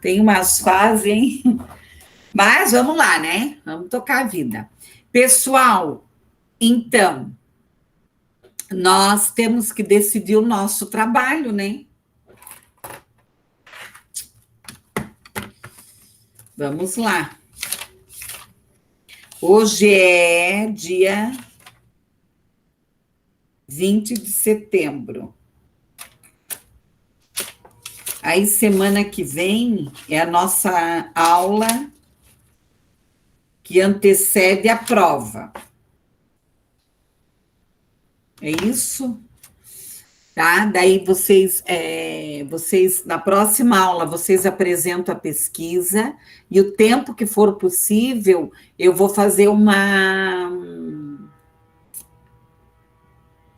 Tem umas fases, hein? Mas vamos lá, né? Vamos tocar a vida. Pessoal, então, nós temos que decidir o nosso trabalho, né? Vamos lá. Hoje é dia 20 de setembro. Aí, semana que vem, é a nossa aula que antecede a prova. É isso? Tá? Daí vocês, na próxima aula, vocês apresentam a pesquisa e o tempo que for possível, eu vou fazer uma...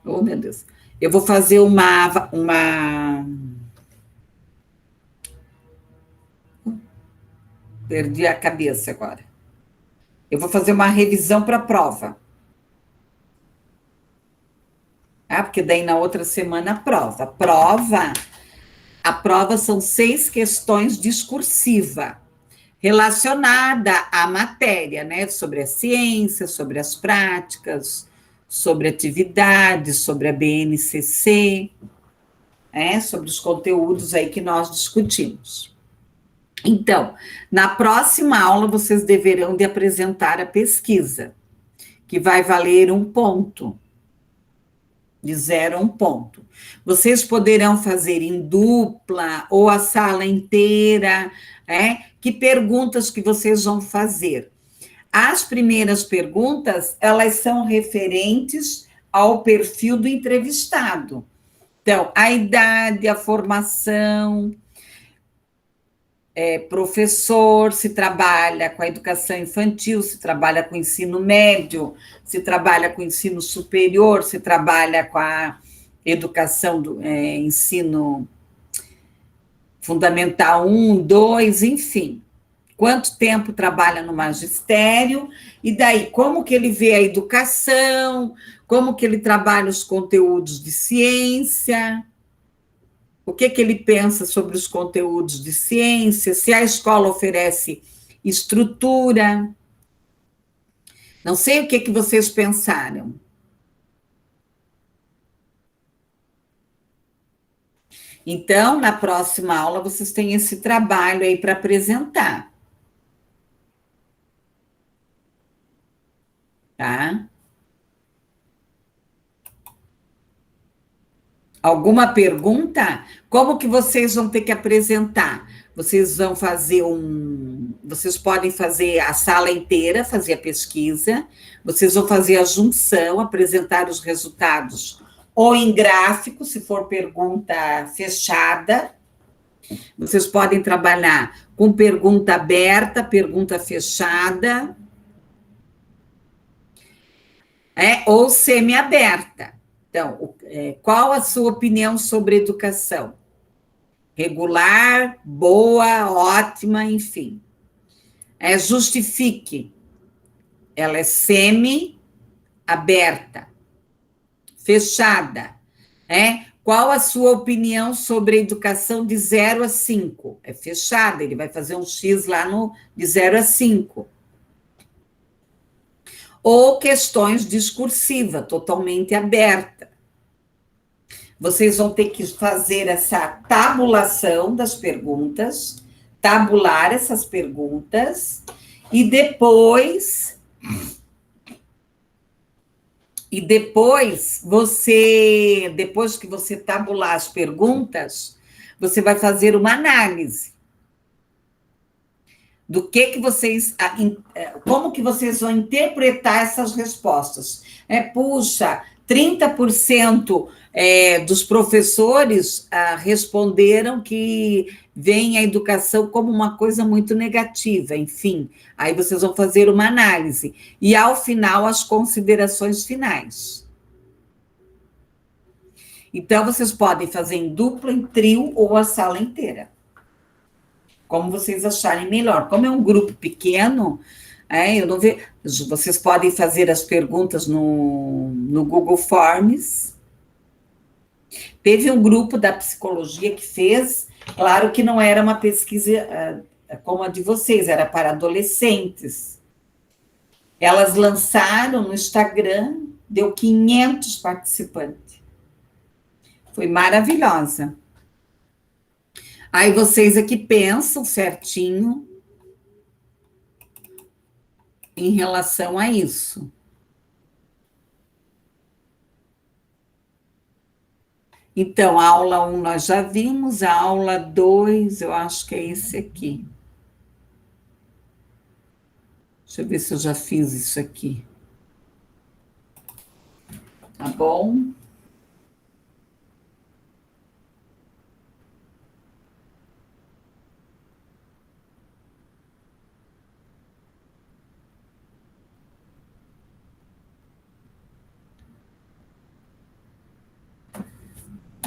Oh, meu Deus. Eu vou fazer uma... Perdi a cabeça agora. Eu vou fazer uma revisão para a prova. Ah, porque daí na outra semana a prova. A prova são 6 questões discursivas relacionada à matéria, né? Sobre a ciência, sobre as práticas, sobre atividades, sobre a BNCC, sobre os conteúdos aí que nós discutimos. Então, na próxima aula, vocês deverão de apresentar a pesquisa, que vai valer 1 ponto, de 0 a 1 ponto. Vocês poderão fazer em dupla ou a sala inteira, Que perguntas que vocês vão fazer? As primeiras perguntas, elas são referentes ao perfil do entrevistado. Então, a idade, a formação, professor, se trabalha com a educação infantil, se trabalha com o ensino médio, se trabalha com o ensino superior, se trabalha com a educação do ensino fundamental 1, 2, enfim. Quanto tempo trabalha no magistério, e daí como que ele vê a educação, como que ele trabalha os conteúdos de ciência, o que ele pensa sobre os conteúdos de ciência, se a escola oferece estrutura. Não sei o que vocês pensaram. Então, na próxima aula, vocês têm esse trabalho aí para apresentar. Tá? Alguma pergunta? Como que vocês vão ter que apresentar? Vocês vão fazer Vocês podem fazer a sala inteira, fazer a pesquisa, vocês vão fazer a junção, apresentar os resultados, ou em gráfico, se for pergunta fechada. Vocês podem trabalhar com pergunta aberta, pergunta fechada, ou semi-aberta. Então, qual a sua opinião sobre educação? Regular, boa, ótima, enfim. Justifique. Ela é semi-aberta, fechada. Qual a sua opinião sobre a educação de 0 a 5? É fechada, ele vai fazer um X lá de 0 a 5. Ou questões discursivas, totalmente aberta. Vocês vão ter que fazer essa tabulação das perguntas, tabular essas perguntas, e depois depois que você tabular as perguntas, você vai fazer uma análise do que vocês, como que vocês vão interpretar essas respostas. Puxa, 30% dos professores responderam que veem a educação como uma coisa muito negativa, enfim. Aí vocês vão fazer uma análise. E, ao final, as considerações finais. Então, vocês podem fazer em dupla, em trio ou a sala inteira. Como vocês acharem melhor. Como é um grupo pequeno, eu não vejo. Vocês podem fazer as perguntas no Google Forms, Teve um grupo da psicologia que fez, claro que não era uma pesquisa como a de vocês, era para adolescentes. Elas lançaram no Instagram, deu 500 participantes. Foi maravilhosa. Aí vocês aqui pensam certinho em relação a isso. Então, a aula 1 nós já vimos, a aula 2, eu acho que é esse aqui. Deixa eu ver se eu já fiz isso aqui. Tá bom?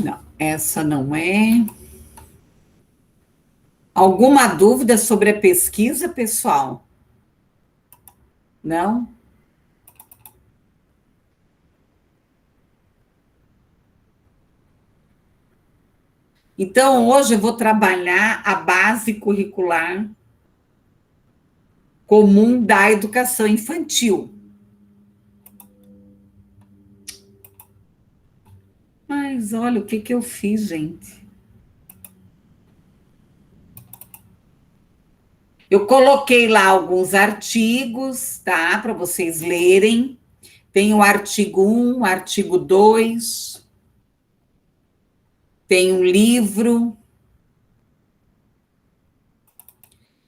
Não, essa não é. Alguma dúvida sobre a pesquisa, pessoal? Não? Então, hoje eu vou trabalhar a base curricular comum da educação infantil. Mas olha o que eu fiz, gente. Eu coloquei lá alguns artigos, tá? Para vocês lerem. Tem o artigo 1, artigo 2, tem um livro,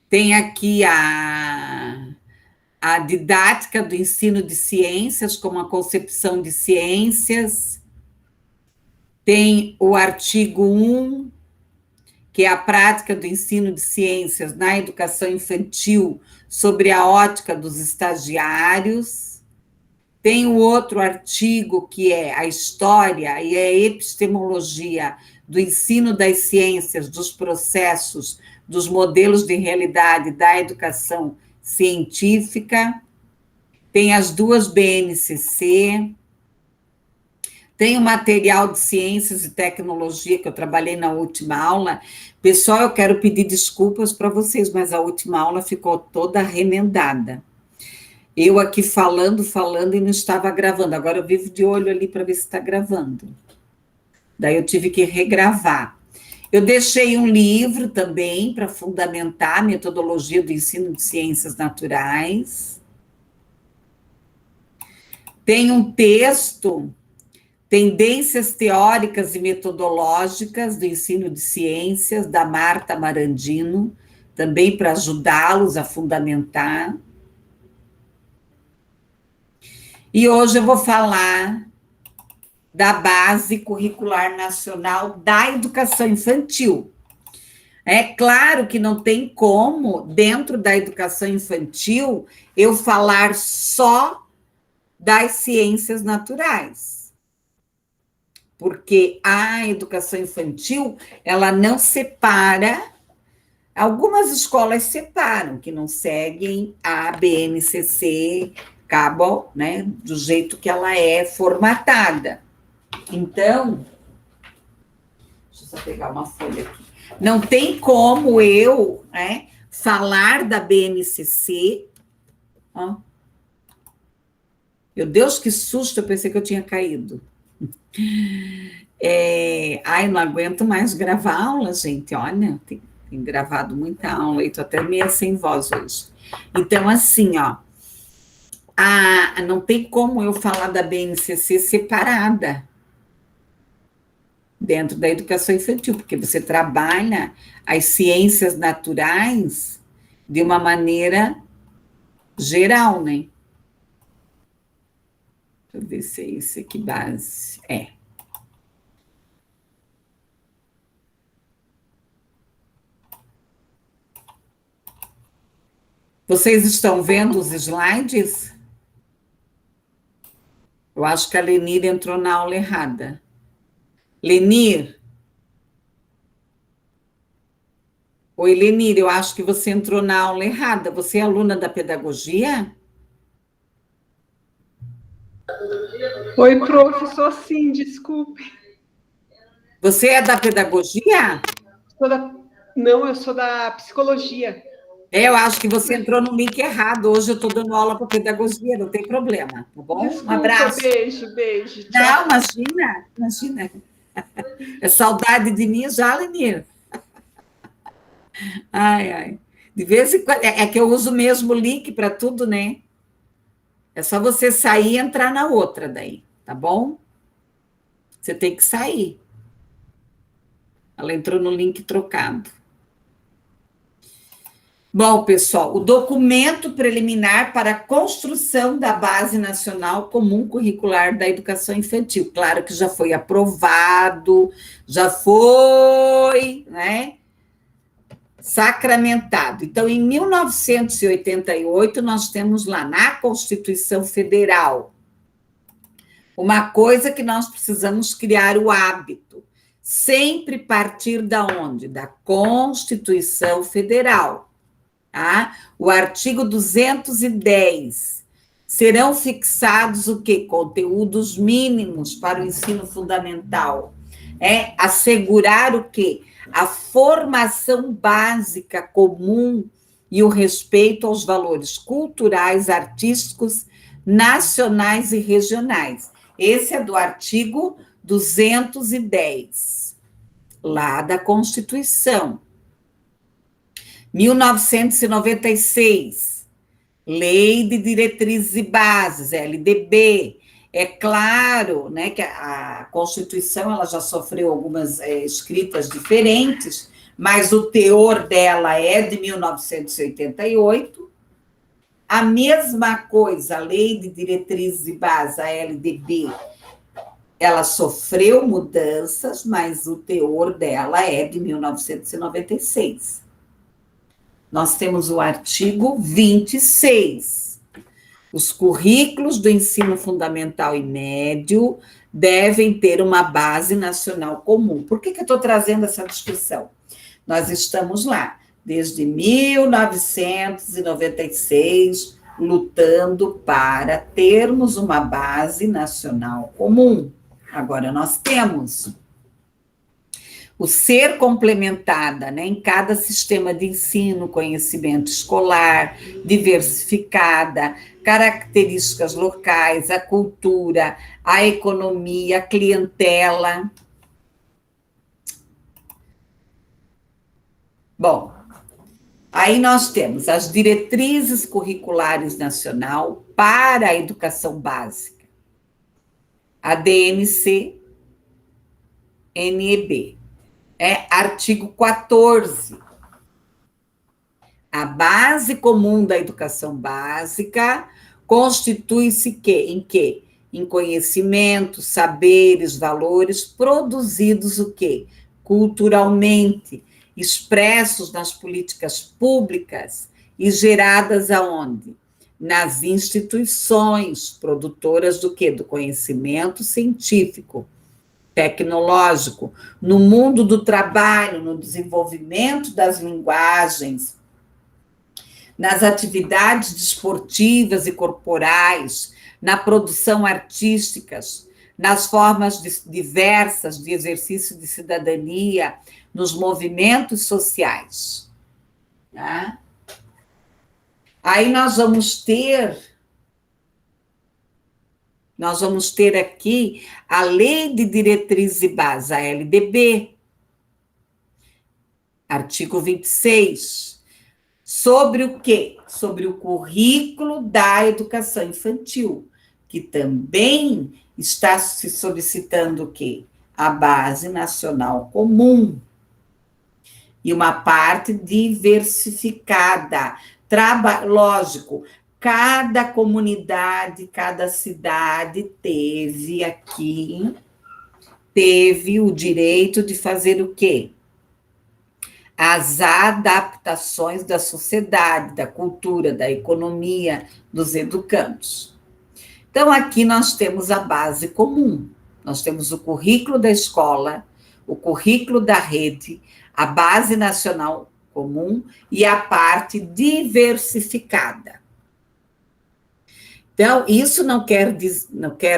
tem aqui a didática do ensino de ciências, como a concepção de ciências, tem o artigo 1, que é a prática do ensino de ciências na educação infantil sobre a ótica dos estagiários. Tem o outro artigo, que é a história e a epistemologia do ensino das ciências, dos processos, dos modelos de realidade da educação científica. Tem as duas BNCC. Tem o material de ciências e tecnologia que eu trabalhei na última aula. Pessoal, eu quero pedir desculpas para vocês, mas a última aula ficou toda remendada. Eu aqui falando e não estava gravando. Agora eu vivo de olho ali para ver se está gravando. Daí eu tive que regravar. Eu deixei um livro também para fundamentar a metodologia do ensino de ciências naturais. Tem um texto, Tendências Teóricas e Metodológicas do Ensino de Ciências, da Marta Marandino, também para ajudá-los a fundamentar. E hoje eu vou falar da Base Curricular Nacional da Educação Infantil. É claro que não tem como, dentro da educação infantil, eu falar só das ciências naturais. Porque a educação infantil, ela não separa, algumas escolas separam, que não seguem a BNCC, acabam, né, do jeito que ela é formatada. Então, deixa eu só pegar uma folha aqui. Não tem como eu, né, falar da BNCC. Ó. Meu Deus, que susto, eu pensei que eu tinha caído. Ai, não aguento mais gravar aula, gente. Olha, tem gravado muita aula e estou até meio sem voz hoje. Então, assim, ó, não tem como eu falar da BNCC separada dentro da educação infantil, porque você trabalha as ciências naturais de uma maneira geral, né? Deixa eu ver se é esse aqui base. Vocês estão vendo os slides? Eu acho que a Lenir entrou na aula errada. Lenir? Oi, Lenir, eu acho que você entrou na aula errada. Você é aluna da pedagogia? Oi, professor, sim, desculpe. Você é da pedagogia? Sou da... Não, eu sou da psicologia. Eu acho que você entrou no link errado. Hoje eu estou dando aula para pedagogia, não tem problema, tá bom? Um Desculpa, abraço. beijo, beijo, Não, tchau. imagina, imagina. É saudade de mim já, Lenir. Ai, ai. De vez em quando. É que eu uso o mesmo link para tudo, né? É só você sair e entrar na outra daí, tá bom? Você tem que sair. Ela entrou no link trocado. Bom, pessoal, o documento preliminar para a construção da Base Nacional Comum Curricular da Educação Infantil. Claro que já foi aprovado, já foi, né, sacramentado. Então, em 1988, nós temos lá na Constituição Federal uma coisa que nós precisamos criar o hábito, sempre partir da onde? Da Constituição Federal. Tá? O artigo 210. Serão fixados o quê? Conteúdos mínimos para o ensino fundamental. É assegurar o quê? A formação básica comum e o respeito aos valores culturais, artísticos, nacionais e regionais. Esse é do artigo 210, lá da Constituição. 1996, Lei de Diretrizes e Bases, LDB. É claro, né, que a Constituição ela já sofreu algumas escritas diferentes, mas o teor dela é de 1988. A mesma coisa, a Lei de Diretrizes e Bases, a LDB, ela sofreu mudanças, mas o teor dela é de 1996. Nós temos o artigo 26. Os currículos do ensino fundamental e médio devem ter uma base nacional comum. Por que eu estou trazendo essa discussão? Nós estamos lá, desde 1996, lutando para termos uma base nacional comum. Agora nós temos o ser complementada, né, em cada sistema de ensino, conhecimento escolar, diversificada, características locais, a cultura, a economia, a clientela. Bom, aí nós temos as diretrizes curriculares nacional para a educação básica, a DNC-NEB. Artigo 14. A base comum da educação básica constitui-se em quê? Em conhecimentos, saberes, valores produzidos o quê? Culturalmente, expressos nas políticas públicas e geradas aonde? Nas instituições produtoras do quê? Do conhecimento científico, tecnológico, no mundo do trabalho, no desenvolvimento das linguagens, nas atividades desportivas e corporais, na produção artísticas, nas formas diversas de exercício de cidadania, nos movimentos sociais. Tá? Aí nós vamos ter aqui a Lei de Diretrizes e Bases, a LDB, artigo 26, sobre o quê? Sobre o currículo da educação infantil, que também está se solicitando o quê? A base nacional comum. E uma parte diversificada. Lógico, cada comunidade, cada cidade teve o direito de fazer o quê? As adaptações da sociedade, da cultura, da economia, dos educandos. Então, aqui nós temos a base comum. Nós temos o currículo da escola, o currículo da rede, a base nacional comum e a parte diversificada. Então, isso não quer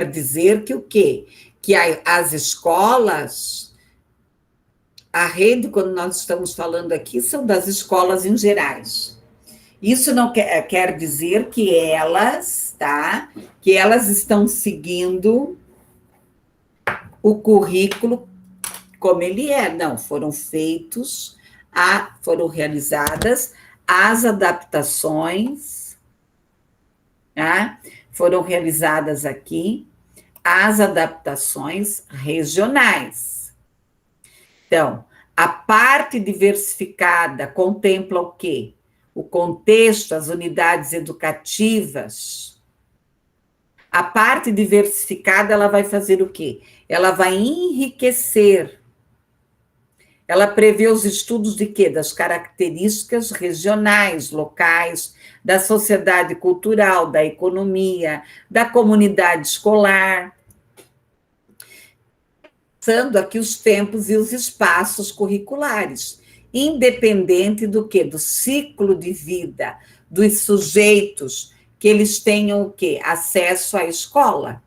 dizer que o quê? Que as escolas A rede, quando nós estamos falando aqui, são das escolas em gerais. Isso não quer dizer que elas, tá? Que elas estão seguindo o currículo como ele é. Não, foram realizadas as adaptações, tá? Foram realizadas aqui as adaptações regionais. Então, a parte diversificada contempla o quê? O contexto, as unidades educativas. A parte diversificada, ela vai fazer o quê? Ela vai enriquecer. Ela prevê os estudos de quê? Das características regionais, locais, da sociedade cultural, da economia, da comunidade escolar, pensando aqui os tempos e os espaços curriculares, independente do quê? Do ciclo de vida dos sujeitos, que eles tenham o quê? Acesso à escola.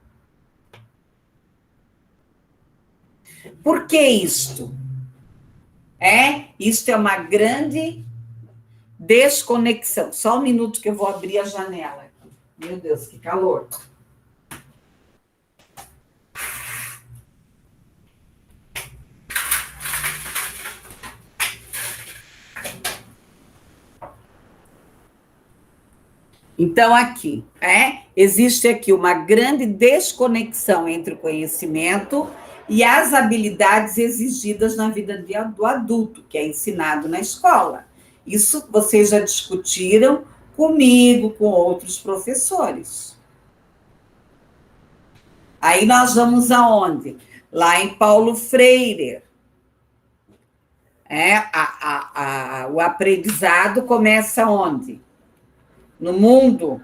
Por que isto? Isto é uma grande desconexão. Só um minuto que eu vou abrir a janela aqui. Meu Deus, que calor. Então, aqui, existe aqui uma grande desconexão entre o conhecimento e as habilidades exigidas na vida do adulto, que é ensinado na escola. Isso vocês já discutiram comigo, com outros professores. Aí nós vamos aonde? Lá em Paulo Freire. O aprendizado começa onde? No mundo.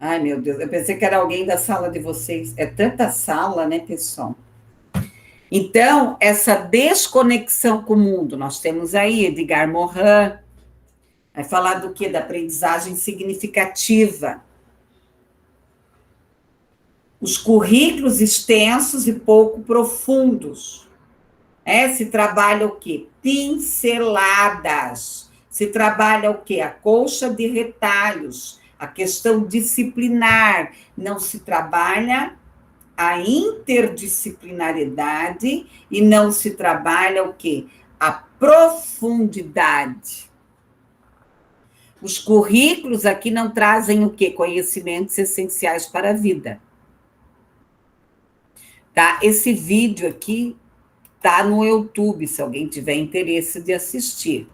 Ai, meu Deus, eu pensei que era alguém da sala de vocês. É tanta sala, né, pessoal? Então, essa desconexão com o mundo, nós temos aí Edgar Morin, vai falar do quê? Da aprendizagem significativa. Os currículos extensos e pouco profundos. Se trabalha o quê? Pinceladas. Se trabalha o quê? A colcha de retalhos, a questão disciplinar. Não se trabalha a interdisciplinariedade e não se trabalha o quê? A profundidade. Os currículos aqui não trazem o quê? Conhecimentos essenciais para a vida. Tá? Esse vídeo aqui está no YouTube, se alguém tiver interesse de assistir.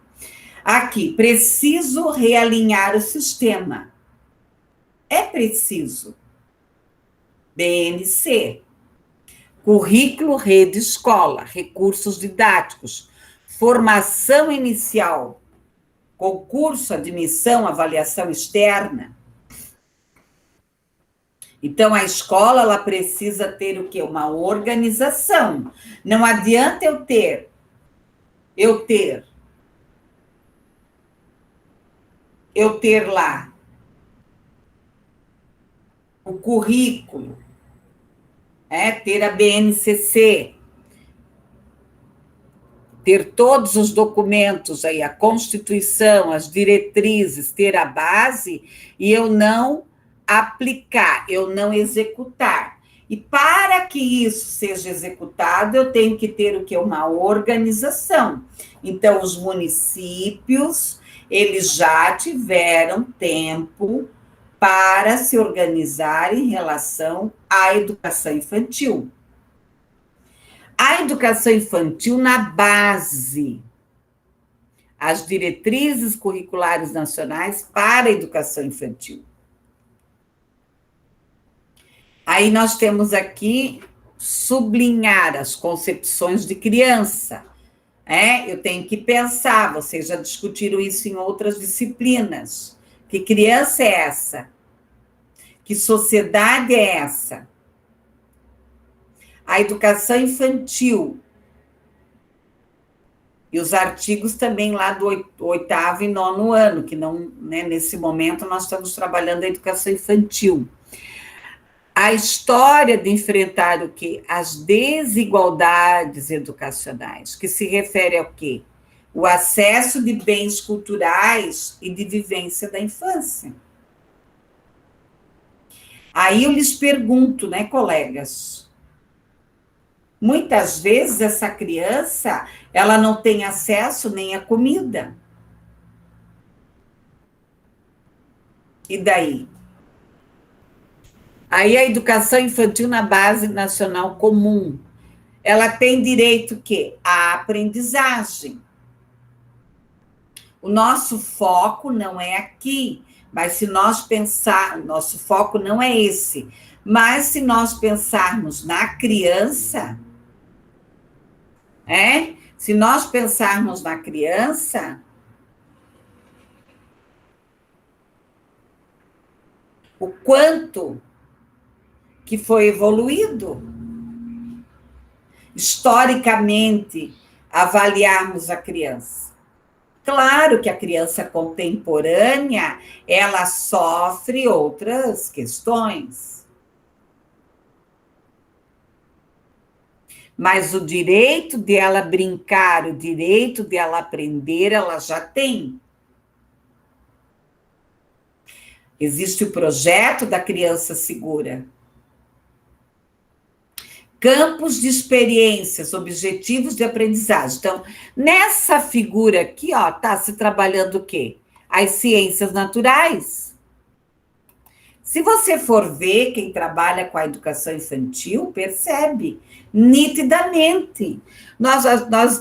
Aqui, preciso realinhar o sistema. É preciso. BNC. Currículo, rede, escola, recursos didáticos, formação inicial, concurso, admissão, avaliação externa. Então, a escola, ela precisa ter o quê? Uma organização. Não adianta eu ter lá o currículo, ter a BNCC, ter todos os documentos aí, a Constituição, as diretrizes, ter a base, e eu não aplicar, eu não executar. E para que isso seja executado, eu tenho que ter o quê? Uma organização. Então, os municípios, eles já tiveram tempo para se organizar em relação à educação infantil. A educação infantil na base, as diretrizes curriculares nacionais para a educação infantil. Aí nós temos aqui sublinhar as concepções de criança. Eu tenho que pensar, vocês já discutiram isso em outras disciplinas. Que criança é essa? Que sociedade é essa? A educação infantil. E os artigos também lá do 8º e 9º ano, que não, né, nesse momento nós estamos trabalhando a educação infantil. A história de enfrentar o quê? As desigualdades educacionais, que se refere ao quê? O acesso de bens culturais e de vivência da infância. Aí eu lhes pergunto, né, colegas? Muitas vezes essa criança, ela não tem acesso nem à comida. E daí? Aí a educação infantil na base nacional comum, ela tem direito o quê? À aprendizagem. O nosso foco não é aqui, mas se nós pensar, nosso foco não é esse, mas se nós pensarmos na criança, se nós pensarmos na criança, o quanto que foi evoluído, historicamente, avaliarmos a criança. Claro que a criança contemporânea, ela sofre outras questões. Mas o direito de ela brincar, o direito de ela aprender, ela já tem. Existe o projeto da criança segura. Campos de experiências, objetivos de aprendizagem. Então, nessa figura aqui, ó, tá se trabalhando o quê? As ciências naturais. Se você for ver quem trabalha com a educação infantil, percebe nitidamente. Nós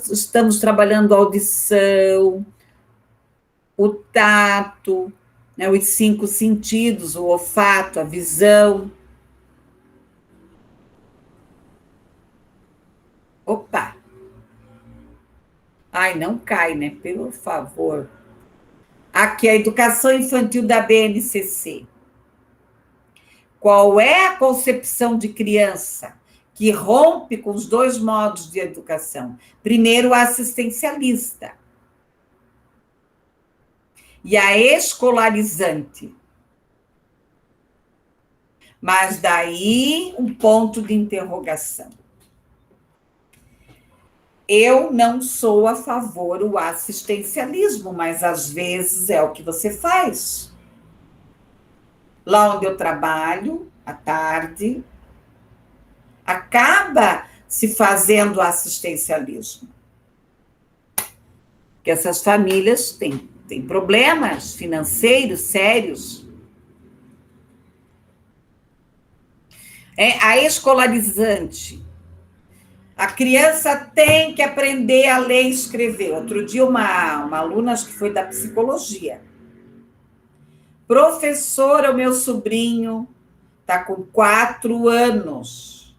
estamos trabalhando a audição, o tato, né, os 5 sentidos, o olfato, a visão. Opa! Ai, não cai, né? Pelo favor. Aqui, a educação infantil da BNCC. Qual é a concepção de criança que rompe com os 2 modos de educação? Primeiro, a assistencialista. E a escolarizante. Mas daí, um ponto de interrogação. Eu não sou a favor do assistencialismo, mas às vezes é o que você faz. Lá onde eu trabalho, à tarde, acaba se fazendo assistencialismo. Porque essas famílias têm problemas financeiros sérios. A escolarizante. A criança tem que aprender a ler e escrever. Outro dia, uma aluna, acho que foi da psicologia. Professora, o meu sobrinho está com 4 anos.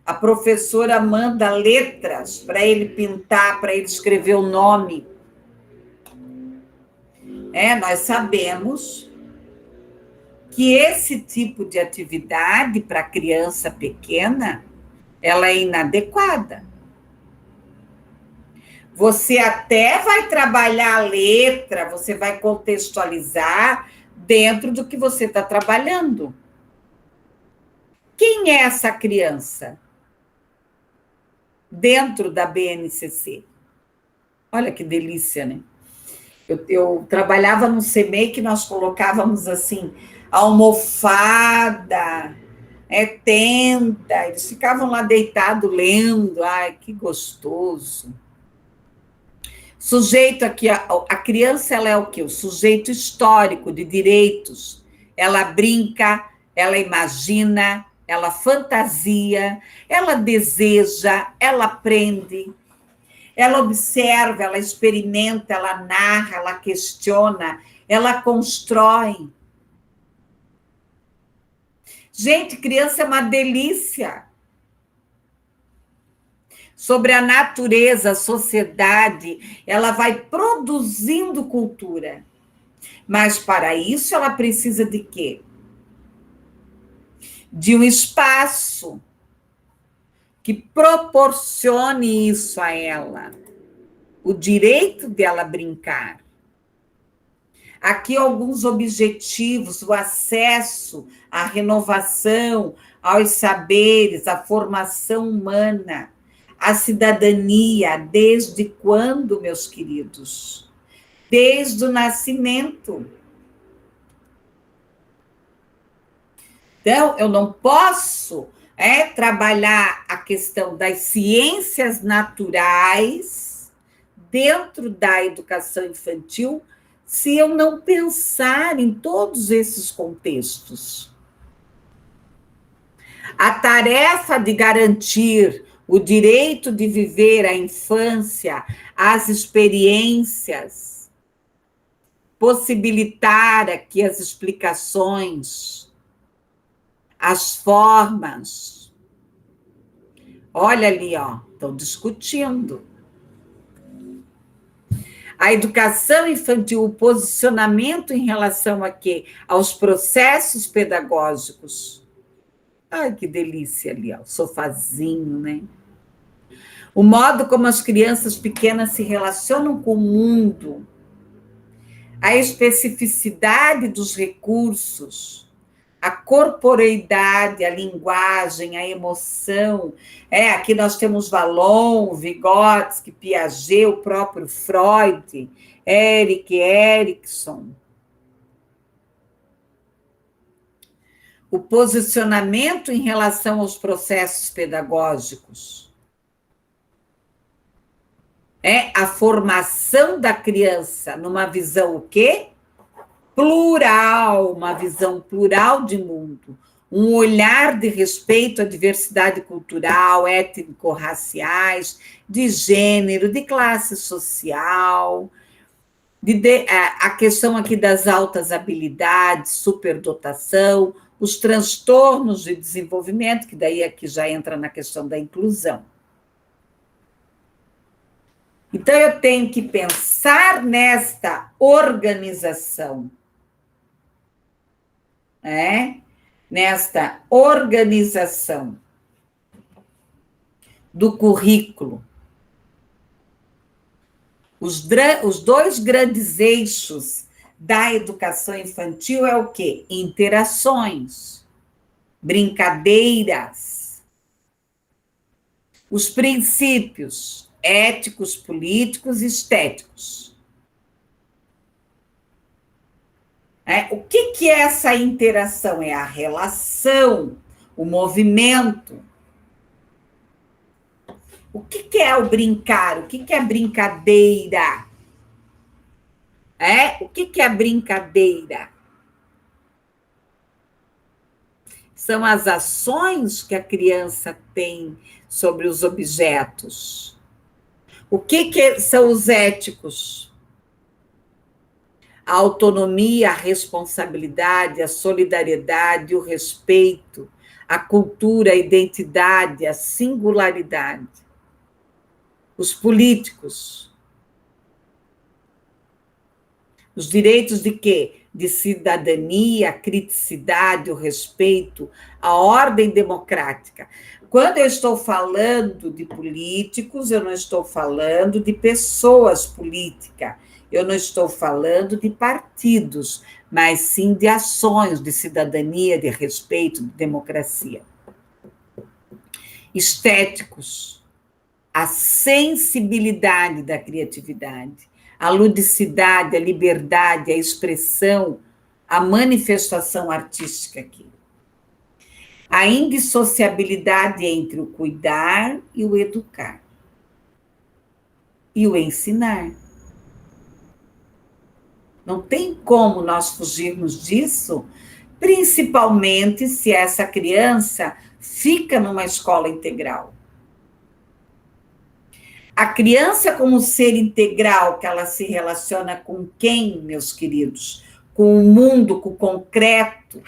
A professora manda letras para ele pintar, para ele escrever o nome. Nós sabemos que esse tipo de atividade para criança pequena, ela é inadequada. Você até vai trabalhar a letra, você vai contextualizar dentro do que você está trabalhando. Quem é essa criança? Dentro da BNCC. Olha que delícia, né? Eu trabalhava no CMEI que nós colocávamos assim, almofada, tenda, eles ficavam lá deitados lendo, ai, que gostoso. Sujeito aqui, a criança, ela é o quê? O sujeito histórico de direitos. Ela brinca, ela imagina, ela fantasia, ela deseja, ela aprende, ela observa, ela experimenta, ela narra, ela questiona, ela constrói. Gente, criança é uma delícia. Sobre a natureza, a sociedade, ela vai produzindo cultura. Mas para isso ela precisa de quê? De um espaço que proporcione isso a ela. O direito dela brincar. Aqui alguns objetivos, o acesso à renovação, aos saberes, à formação humana, à cidadania. Desde quando, meus queridos? Desde o nascimento. Então, eu não posso trabalhar a questão das ciências naturais dentro da educação infantil se eu não pensar em todos esses contextos. A tarefa de garantir o direito de viver a infância, as experiências, possibilitar aqui as explicações, as formas. Olha ali, ó, estão discutindo. A educação infantil, o posicionamento em relação a quê? Aos processos pedagógicos. Ai, que delícia ali, ó, o sofazinho, né? O modo como as crianças pequenas se relacionam com o mundo, a especificidade dos recursos, a corporeidade, a linguagem, a emoção. Aqui nós temos Vallon, Vygotsky, Piaget, o próprio Freud, Erik Erikson. O posicionamento em relação aos processos pedagógicos. A formação da criança numa visão o quê? Plural, uma visão plural de mundo, um olhar de respeito à diversidade cultural, étnico-raciais, de gênero, de classe social, a questão aqui das altas habilidades, superdotação, os transtornos de desenvolvimento, que daí aqui já entra na questão da inclusão. Então, eu tenho que pensar nesta organização, nesta organização do currículo. Os dois grandes eixos da educação infantil é o quê? Interações, brincadeiras, os princípios éticos, políticos e estéticos. O que é essa interação? É a relação, o movimento. O que é o brincar? O que é brincadeira? O que é a brincadeira? São as ações que a criança tem sobre os objetos. O que são os éticos? A autonomia, a responsabilidade, a solidariedade, o respeito, a cultura, a identidade, a singularidade. Os políticos. Os direitos de quê? De cidadania, a criticidade, o respeito, a ordem democrática. Quando eu estou falando de políticos, eu não estou falando de pessoas políticas, eu não estou falando de partidos, mas sim de ações de cidadania, de respeito, de democracia. Estéticos, a sensibilidade da criatividade, a ludicidade, a liberdade, a expressão, a manifestação artística aqui. A indissociabilidade entre o cuidar e o educar. E o ensinar. Não tem como nós fugirmos disso, principalmente se essa criança fica numa escola integral. A criança como ser integral, que ela se relaciona com quem, meus queridos? Com o mundo, com o concreto,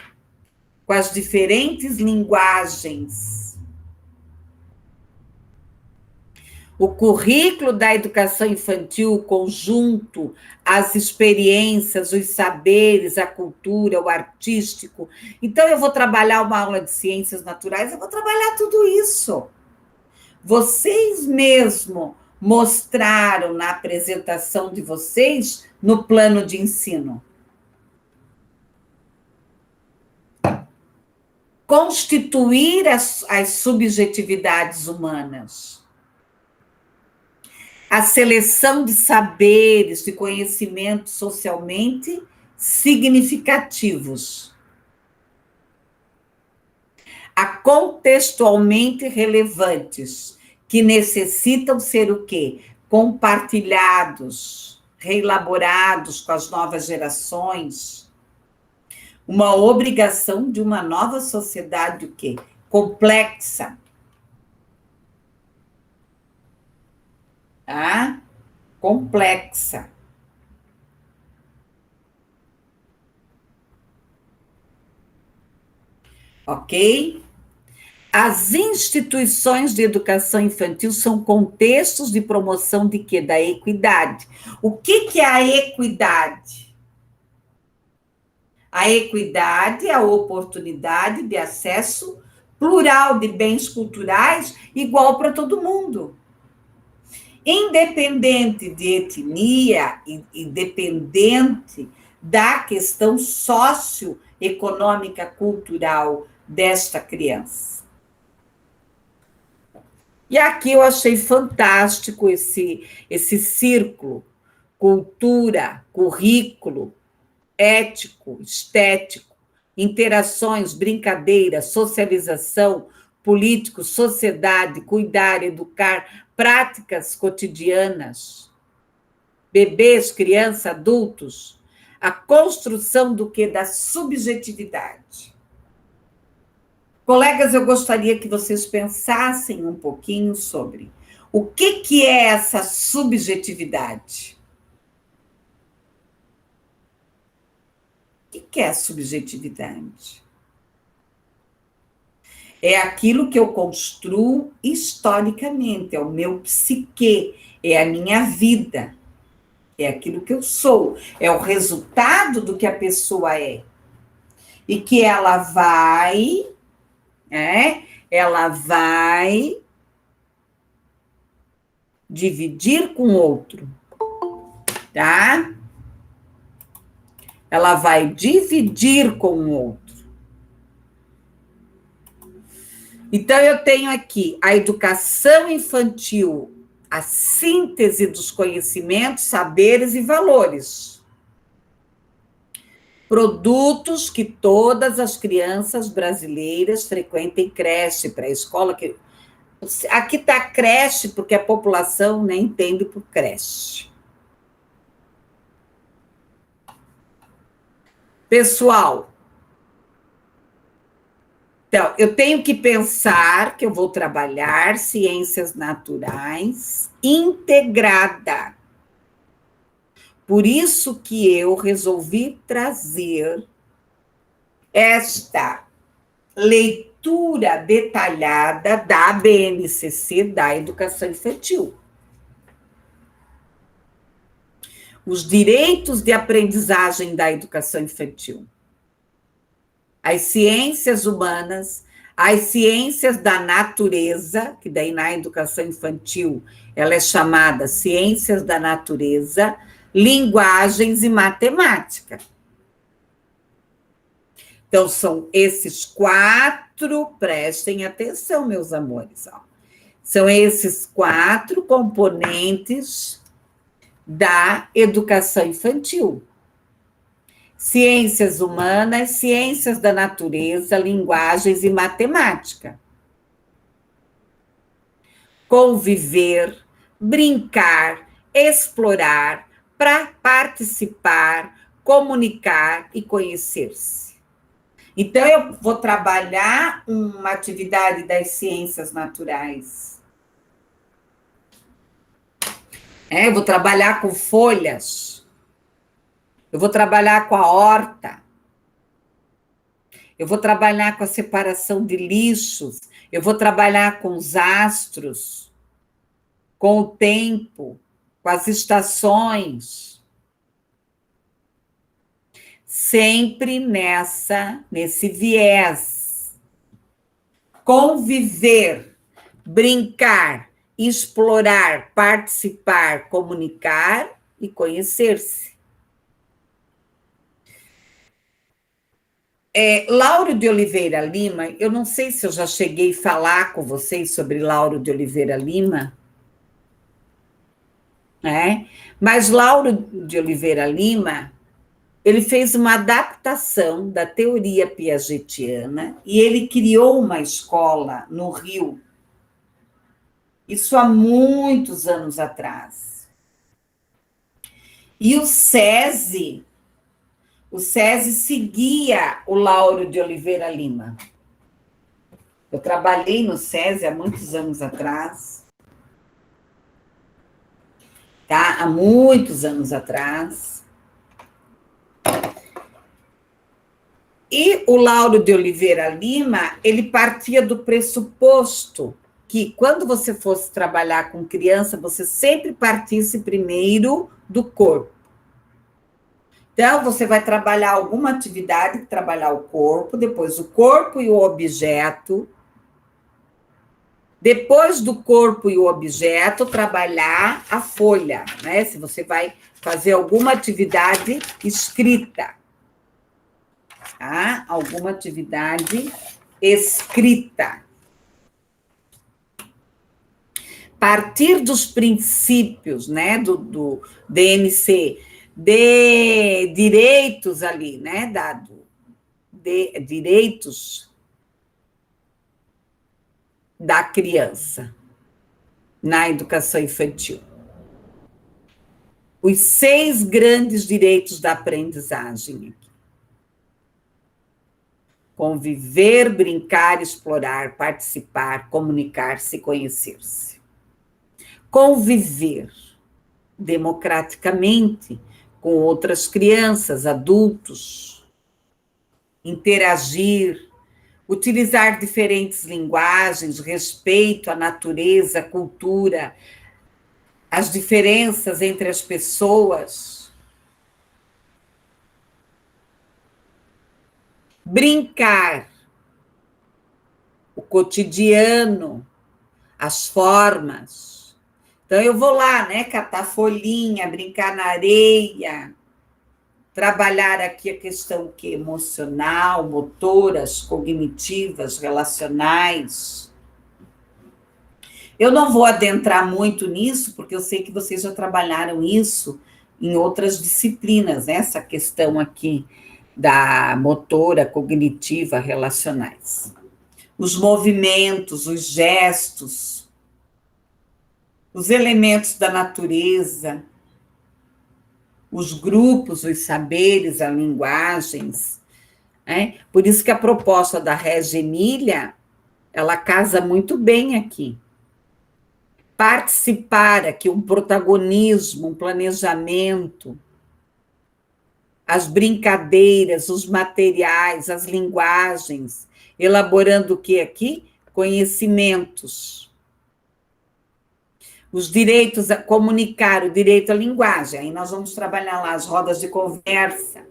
com as diferentes linguagens. O currículo da educação infantil, o conjunto, as experiências, os saberes, a cultura, o artístico. Então, eu vou trabalhar uma aula de ciências naturais, eu vou trabalhar tudo isso. Vocês mesmo mostraram na apresentação de vocês no plano de ensino. constituir as subjetividades humanas, a seleção de saberes, de conhecimentos socialmente significativos, a contextualmente relevantes, que necessitam ser o quê? Compartilhados, reelaborados com as novas gerações, uma obrigação de uma nova sociedade o quê? Complexa. Tá? Complexa. Ok? As instituições de educação infantil são contextos de promoção de quê? Da equidade. O que é a equidade? A equidade é a oportunidade de acesso plural de bens culturais igual para todo mundo. Independente de etnia e independente da questão socioeconômica cultural desta criança. E aqui eu achei fantástico esse círculo, cultura, currículo, ético, estético, interações, brincadeiras, socialização, político, sociedade, cuidar, educar, práticas cotidianas, bebês, crianças, adultos, a construção do que? Da subjetividade. Colegas, eu gostaria que vocês pensassem um pouquinho sobre o que é essa subjetividade. O que é a subjetividade? É aquilo que eu construo historicamente, é o meu psique, é a minha vida, é aquilo que eu sou, é o resultado do que a pessoa é. E que ela vai dividir com outro, tá? Ela vai dividir com o outro. Então, eu tenho aqui a educação infantil, a síntese dos conhecimentos, saberes e valores. Produtos que todas as crianças brasileiras frequentem creche, pré-escola. Aqui está creche, porque a população nem entende por creche. Pessoal, então, eu tenho que pensar que eu vou trabalhar ciências naturais integrada. Por isso que eu resolvi trazer esta leitura detalhada da BNCC, da educação infantil. Os direitos de aprendizagem da educação infantil. As ciências humanas, as ciências da natureza, que daí na educação infantil ela é chamada ciências da natureza, linguagens e matemática. Então, são esses 4, prestem atenção, meus amores, ó. São esses 4 componentes da educação infantil. Ciências humanas, ciências da natureza, linguagens e matemática. Conviver, brincar, explorar, participar, comunicar e conhecer-se. Então, eu vou trabalhar uma atividade das ciências naturais. Eu vou trabalhar com folhas. Eu vou trabalhar com a horta. Eu vou trabalhar com a separação de lixos. Eu vou trabalhar com os astros, com o tempo, com as estações. Sempre nesse viés. Conviver, brincar, explorar, participar, comunicar e conhecer-se. Lauro de Oliveira Lima, eu não sei se eu já cheguei a falar com vocês sobre Lauro de Oliveira Lima, né? Mas Lauro de Oliveira Lima, ele fez uma adaptação da teoria piagetiana e ele criou uma escola no Rio, isso há muitos anos atrás. E o SESI seguia o Lauro de Oliveira Lima. Eu trabalhei no SESI há muitos anos atrás, tá? Há muitos anos atrás. E o Lauro de Oliveira Lima, ele partia do pressuposto que quando você fosse trabalhar com criança, você sempre partisse primeiro do corpo. Então, você vai trabalhar alguma atividade, trabalhar o corpo, depois o corpo e o objeto. Depois do corpo e o objeto, trabalhar a folha, né? Se você vai fazer alguma atividade escrita, tá? Alguma atividade escrita. Partir dos princípios, né, do DNC, de direitos ali, né, de direitos da criança na educação infantil. Os 6 grandes direitos da aprendizagem. Conviver, brincar, explorar, participar, comunicar-se, conhecer-se. Conviver democraticamente com outras crianças, adultos, interagir, utilizar diferentes linguagens, respeito à natureza, à cultura, as diferenças entre as pessoas. Brincar, o cotidiano, as formas. Então, eu vou lá, né, catar folhinha, brincar na areia, trabalhar aqui a questão que emocional, motoras, cognitivas, relacionais. Eu não vou adentrar muito nisso, porque eu sei que vocês já trabalharam isso em outras disciplinas, né? Essa questão aqui da motora, cognitiva, relacionais. Os movimentos, os gestos, os elementos da natureza, os grupos, os saberes, as linguagens, né? Por isso que a proposta da Regia Emília, ela casa muito bem aqui. Participar aqui, um protagonismo, um planejamento, as brincadeiras, os materiais, as linguagens, elaborando o que aqui? Conhecimentos. Os direitos a comunicar, o direito à linguagem. Aí nós vamos trabalhar lá as rodas de conversa.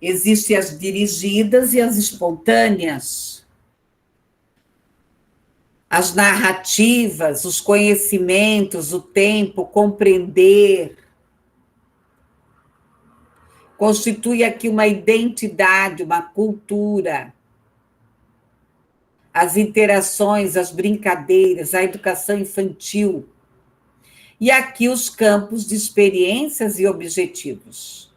Existem as dirigidas e as espontâneas. As narrativas, os conhecimentos, o tempo, compreender. Constitui aqui uma identidade, uma cultura. As interações, as brincadeiras, a educação infantil. E aqui os campos de experiências e objetivos.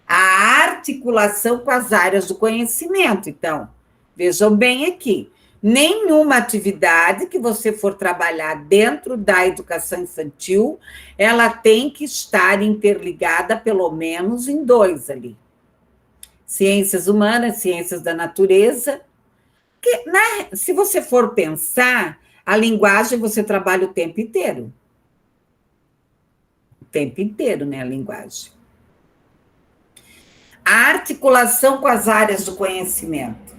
A articulação com as áreas do conhecimento. Então, vejam bem aqui. Nenhuma atividade que você for trabalhar dentro da educação infantil, ela tem que estar interligada pelo menos em 2 ali. Ciências humanas, ciências da natureza. Que, né, se você for pensar, a linguagem você trabalha o tempo inteiro. O tempo inteiro, né, a linguagem. A articulação com as áreas do conhecimento.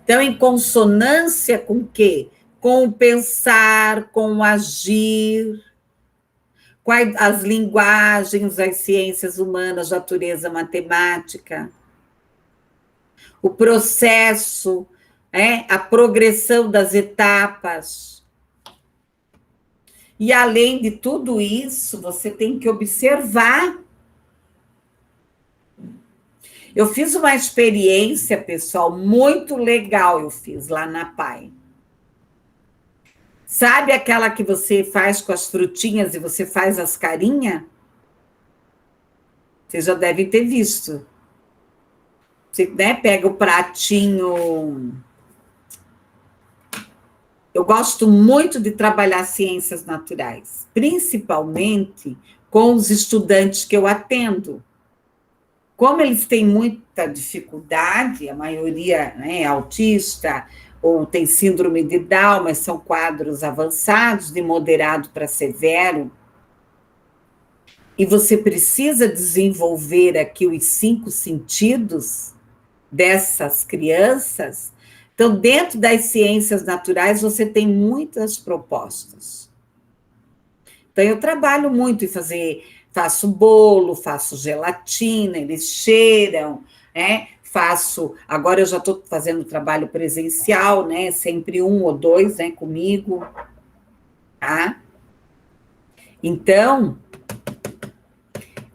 Então, em consonância com o quê? Com o pensar, com o agir, com as linguagens, as ciências humanas, natureza, matemática, o processo, a progressão das etapas. E, além de tudo isso, você tem que observar. Eu fiz uma experiência, pessoal, muito legal, eu fiz lá na PAI. Sabe aquela que você faz com as frutinhas e você faz as carinhas? Vocês já devem ter visto. Você, né, pega o pratinho. Eu gosto muito de trabalhar ciências naturais, principalmente com os estudantes que eu atendo. Como eles têm muita dificuldade, a maioria, né, é autista ou tem síndrome de Down, mas são quadros avançados, de moderado para severo, e você precisa desenvolver aqui os 5 sentidos dessas crianças. Então, dentro das ciências naturais, você tem muitas propostas. Então, eu trabalho muito em faço bolo, faço gelatina, eles cheiram, né? Agora eu já estou fazendo trabalho presencial, né? Sempre 1 ou 2, né, comigo, tá? Então,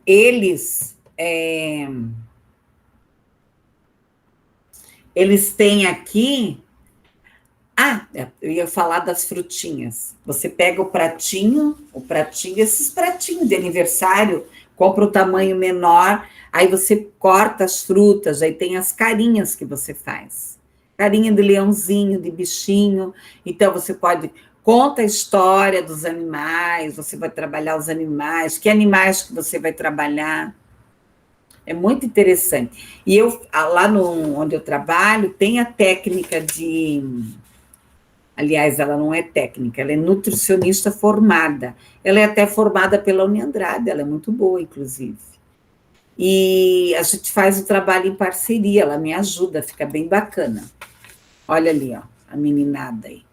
eles têm aqui. Eu ia falar das frutinhas. Você pega o pratinho, esses pratinhos de aniversário, compra o tamanho menor, aí você corta as frutas, aí tem as carinhas que você faz. Carinha de leãozinho, de bichinho. Então, você conta a história dos animais, você vai trabalhar os animais, que animais que você vai trabalhar. É muito interessante. E lá onde eu trabalho, tem a técnica de... Aliás, ela não é técnica, ela é nutricionista formada. Ela é até formada pela Uniandrade, ela é muito boa, inclusive. E a gente faz o trabalho em parceria, ela me ajuda, fica bem bacana. Olha ali, ó, a meninada aí.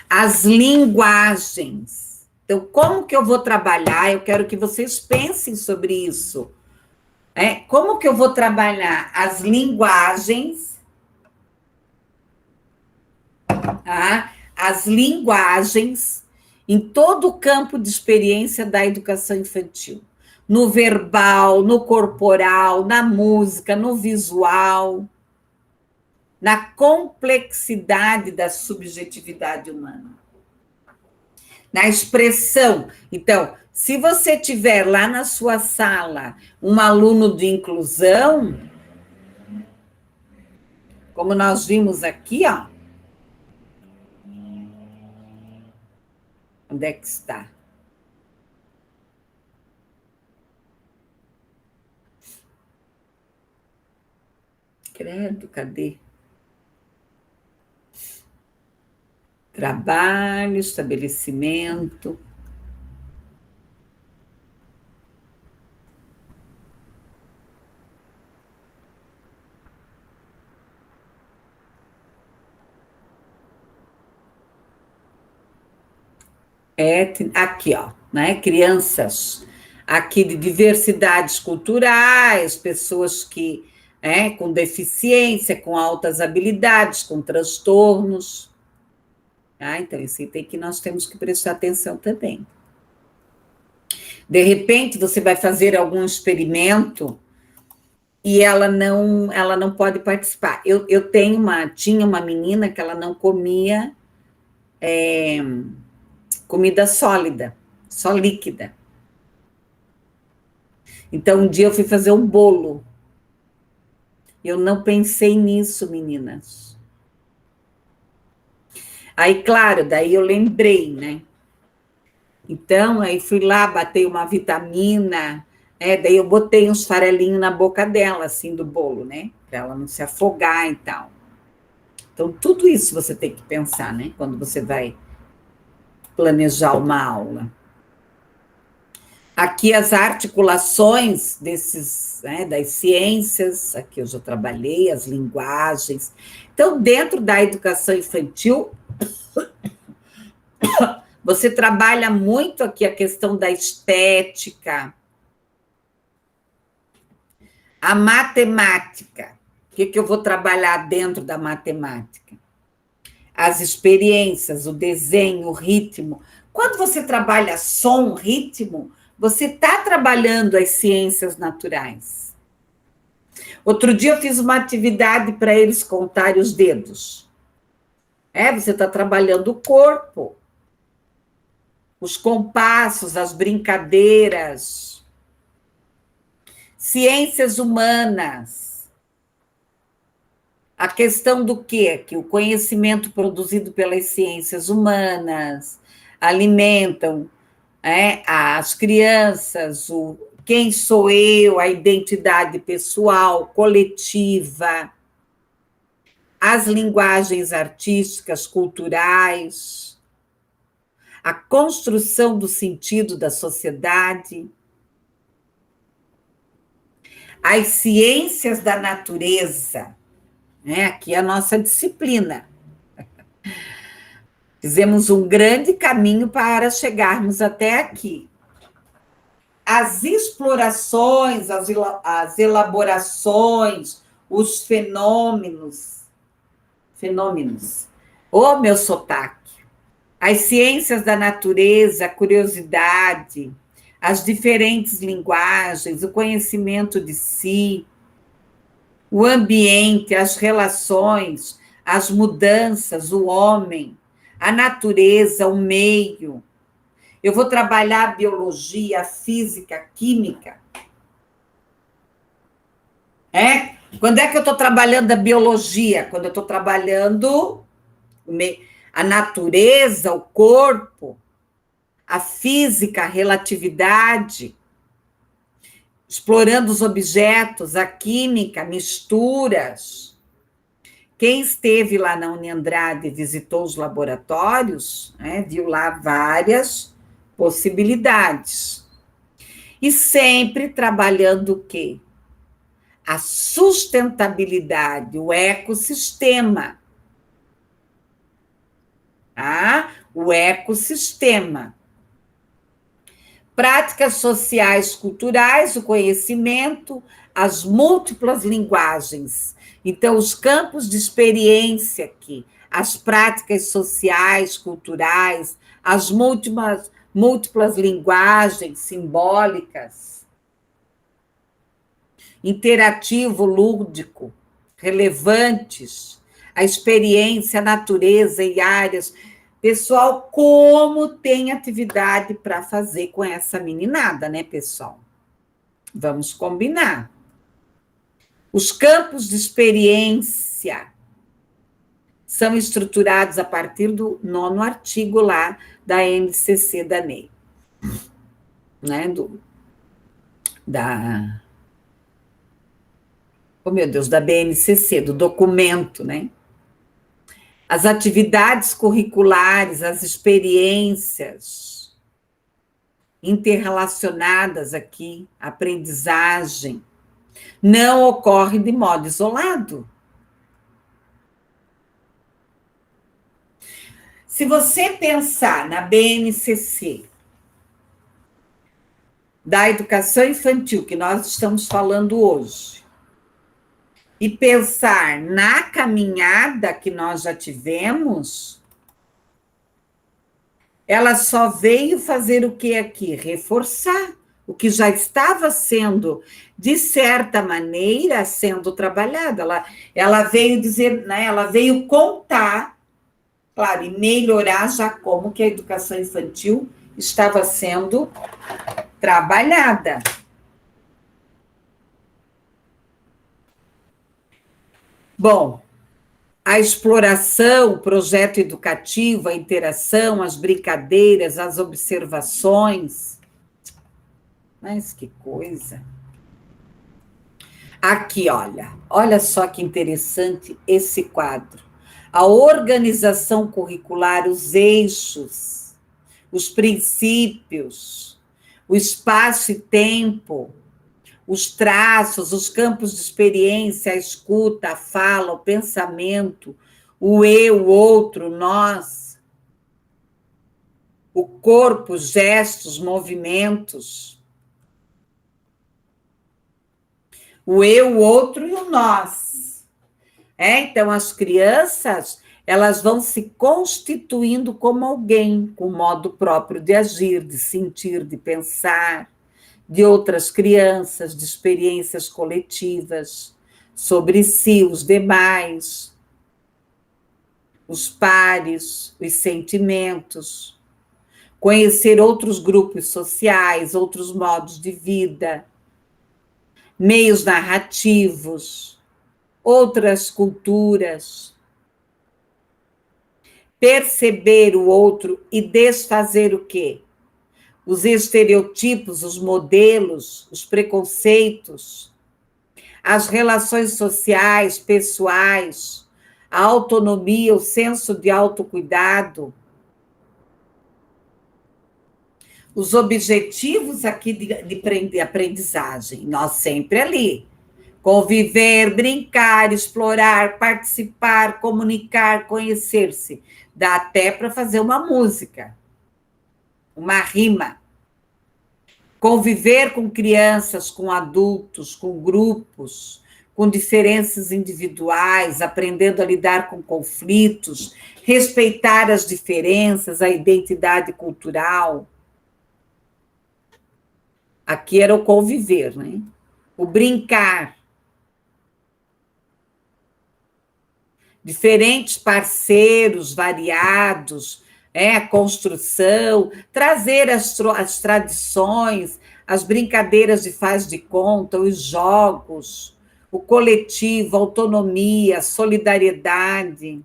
As linguagens. Então, como que eu vou trabalhar? Eu quero que vocês pensem sobre isso. Como que eu vou trabalhar as linguagens? As linguagens em todo o campo de experiência da educação infantil. No verbal, no corporal, na música, no visual, na complexidade da subjetividade humana. Na expressão. Então, se você tiver lá na sua sala um aluno de inclusão, como nós vimos aqui, ó. Onde é que está? Credo, cadê? Trabalho, estabelecimento. Aqui, ó, né? Crianças aqui de diversidades culturais, pessoas que, com deficiência, com altas habilidades, com transtornos. Então, isso aí nós temos que prestar atenção também. De repente, você vai fazer algum experimento e ela não pode participar. Eu tinha uma menina que ela não comia comida sólida, só líquida. Então, um dia eu fui fazer um bolo. Eu não pensei nisso, meninas. Aí, claro, daí eu lembrei, né? Então, aí fui lá, batei uma vitamina, daí eu botei uns farelinhos na boca dela, assim, do bolo, né? Para ela não se afogar e tal. Então, tudo isso você tem que pensar, né? Quando você vai planejar uma aula. Aqui as articulações das ciências, aqui eu já trabalhei, as linguagens. Então, dentro da educação infantil, você trabalha muito aqui a questão da estética, a matemática. O que eu vou trabalhar dentro da matemática? As experiências, o desenho, o ritmo. Quando você trabalha som, ritmo, você está trabalhando as ciências naturais. Outro dia eu fiz uma atividade para eles contarem os dedos. Você está trabalhando o corpo, os compassos, as brincadeiras. Ciências humanas. A questão do quê? Que o conhecimento produzido pelas ciências humanas alimentam as crianças, quem sou eu, a identidade pessoal, coletiva, as linguagens artísticas, culturais, a construção do sentido da sociedade, as ciências da natureza, aqui é a nossa disciplina. Fizemos um grande caminho para chegarmos até aqui. As explorações, as elaborações, os fenômenos. Meu sotaque. As ciências da natureza, a curiosidade, as diferentes linguagens, o conhecimento de si, o ambiente, as relações, as mudanças, o homem, a natureza, o meio. Eu vou trabalhar a biologia, a física, a química. Quando é que eu estou trabalhando a biologia? Quando eu estou trabalhando a natureza, o corpo, a física, a relatividade, explorando os objetos, a química, misturas. Quem esteve lá na Uniandrade e visitou os laboratórios, viu lá várias possibilidades. E sempre trabalhando o quê? A sustentabilidade, o ecossistema. O ecossistema. Práticas sociais culturais, o conhecimento, as múltiplas linguagens. Então, os campos de experiência aqui, as práticas sociais, culturais, as múltiplas linguagens simbólicas, interativo, lúdico, relevantes, a experiência, a natureza e áreas. Pessoal, como tem atividade para fazer com essa meninada, né, pessoal? Vamos combinar. Os campos de experiência são estruturados a partir do 9º artigo lá da NCC da NEI, da BNCC, do documento, As atividades curriculares, as experiências interrelacionadas aqui, aprendizagem, não ocorre de modo isolado. Se você pensar na BNCC, da educação infantil, que nós estamos falando hoje, e pensar na caminhada que nós já tivemos, ela só veio fazer o que aqui? Reforçar o que já estava sendo, de certa maneira, sendo trabalhado. Ela veio dizer, ela veio contar, claro, e melhorar já como que a educação infantil estava sendo trabalhada. Bom, a exploração, o projeto educativo, a interação, as brincadeiras, as observações. Mas que coisa. Aqui, olha só que interessante esse quadro. A organização curricular, os eixos, os princípios, o espaço e tempo, os traços, os campos de experiência, a escuta, a fala, o pensamento, o eu, o outro, nós, o corpo, gestos, movimentos, o eu, o outro e o nós. Então, as crianças, elas vão se constituindo como alguém, com modo próprio de agir, de sentir, de pensar, de outras crianças, de experiências coletivas, sobre si, os demais, os pares, os sentimentos, conhecer outros grupos sociais, outros modos de vida, meios narrativos, outras culturas, perceber o outro e desfazer o quê? Os estereotipos, os modelos, os preconceitos, as relações sociais, pessoais, a autonomia, o senso de autocuidado, os objetivos aqui de aprendizagem, nós sempre ali. Conviver, brincar, explorar, participar, comunicar, conhecer-se. Dá até para fazer uma música, uma rima. Conviver com crianças, com adultos, com grupos, com diferenças individuais, aprendendo a lidar com conflitos, respeitar as diferenças, a identidade cultural. Aqui era o conviver, né? O brincar. Diferentes parceiros variados, a construção, trazer as tradições, as brincadeiras de faz de conta, os jogos, o coletivo, a autonomia, a solidariedade,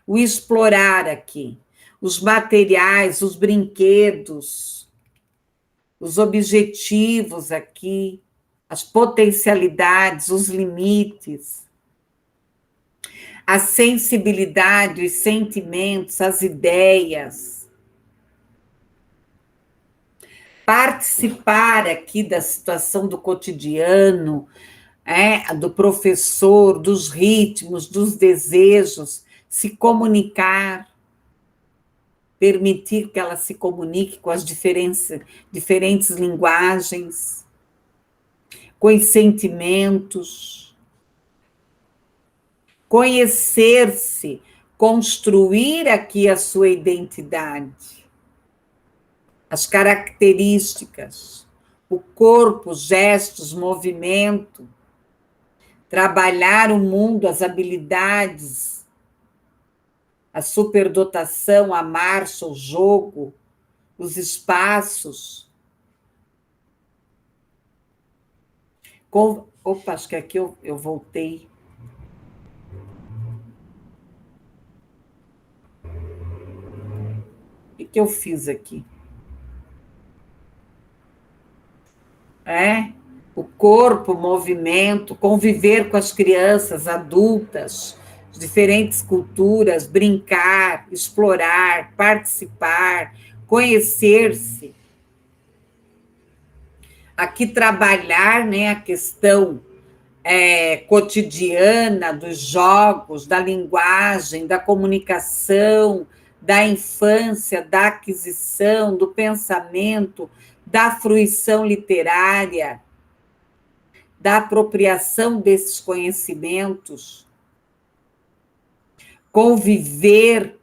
o explorar aqui, os materiais, os brinquedos, os objetivos aqui, as potencialidades, os limites, a sensibilidade, os sentimentos, as ideias. Participar aqui da situação do cotidiano, do professor, dos ritmos, dos desejos, se comunicar, permitir que ela se comunique com as diferentes linguagens, com os sentimentos, conhecer-se, construir aqui a sua identidade, as características, o corpo, gestos, movimento, trabalhar o mundo, as habilidades, a superdotação, a marcha, o jogo, os espaços. Opa, acho que aqui eu voltei. O que eu fiz aqui? O corpo, o movimento, conviver com as crianças, adultas, diferentes culturas, brincar, explorar, participar, conhecer-se. Aqui trabalhar, a questão cotidiana dos jogos, da linguagem, da comunicação, da infância, da aquisição, do pensamento, da fruição literária, da apropriação desses conhecimentos, conviver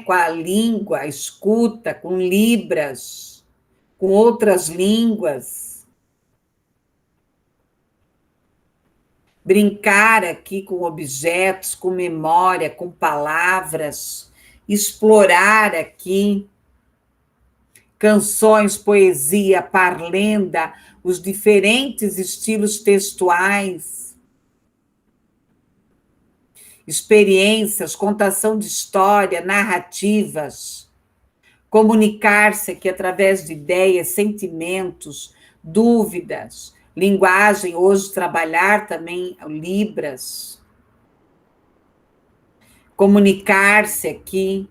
com a língua, a escuta, com libras, com outras línguas, brincar aqui com objetos, com memória, com palavras, explorar aqui canções, poesia, parlenda, os diferentes estilos textuais, experiências, contação de história, narrativas, comunicar-se aqui através de ideias, sentimentos, dúvidas, linguagem, hoje trabalhar também libras, comunicar-se aqui,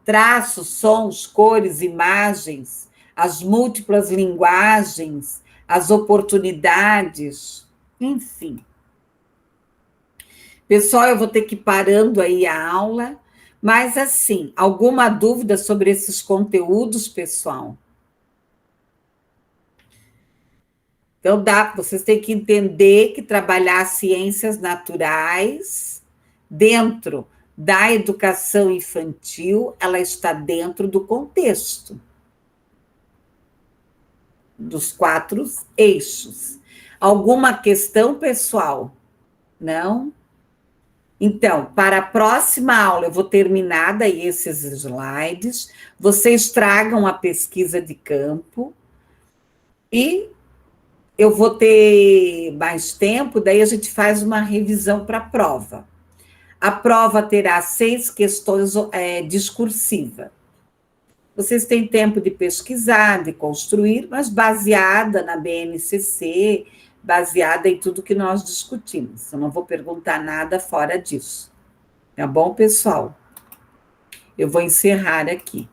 traços, sons, cores, imagens, as múltiplas linguagens, as oportunidades, enfim. Pessoal, eu vou ter que ir parando aí a aula, mas assim, alguma dúvida sobre esses conteúdos, pessoal? Então, vocês têm que entender que trabalhar ciências naturais dentro da educação infantil, ela está dentro do contexto. dos 4 eixos. Alguma questão, pessoal? Não? Então, para a próxima aula, eu vou terminar daí esses slides, vocês tragam a pesquisa de campo e eu vou ter mais tempo, daí a gente faz uma revisão para a prova. A prova terá 6 questões discursivas. Vocês têm tempo de pesquisar, de construir, mas baseada na BNCC, baseada em tudo que nós discutimos. Eu não vou perguntar nada fora disso. Tá bom, pessoal? Eu vou encerrar aqui.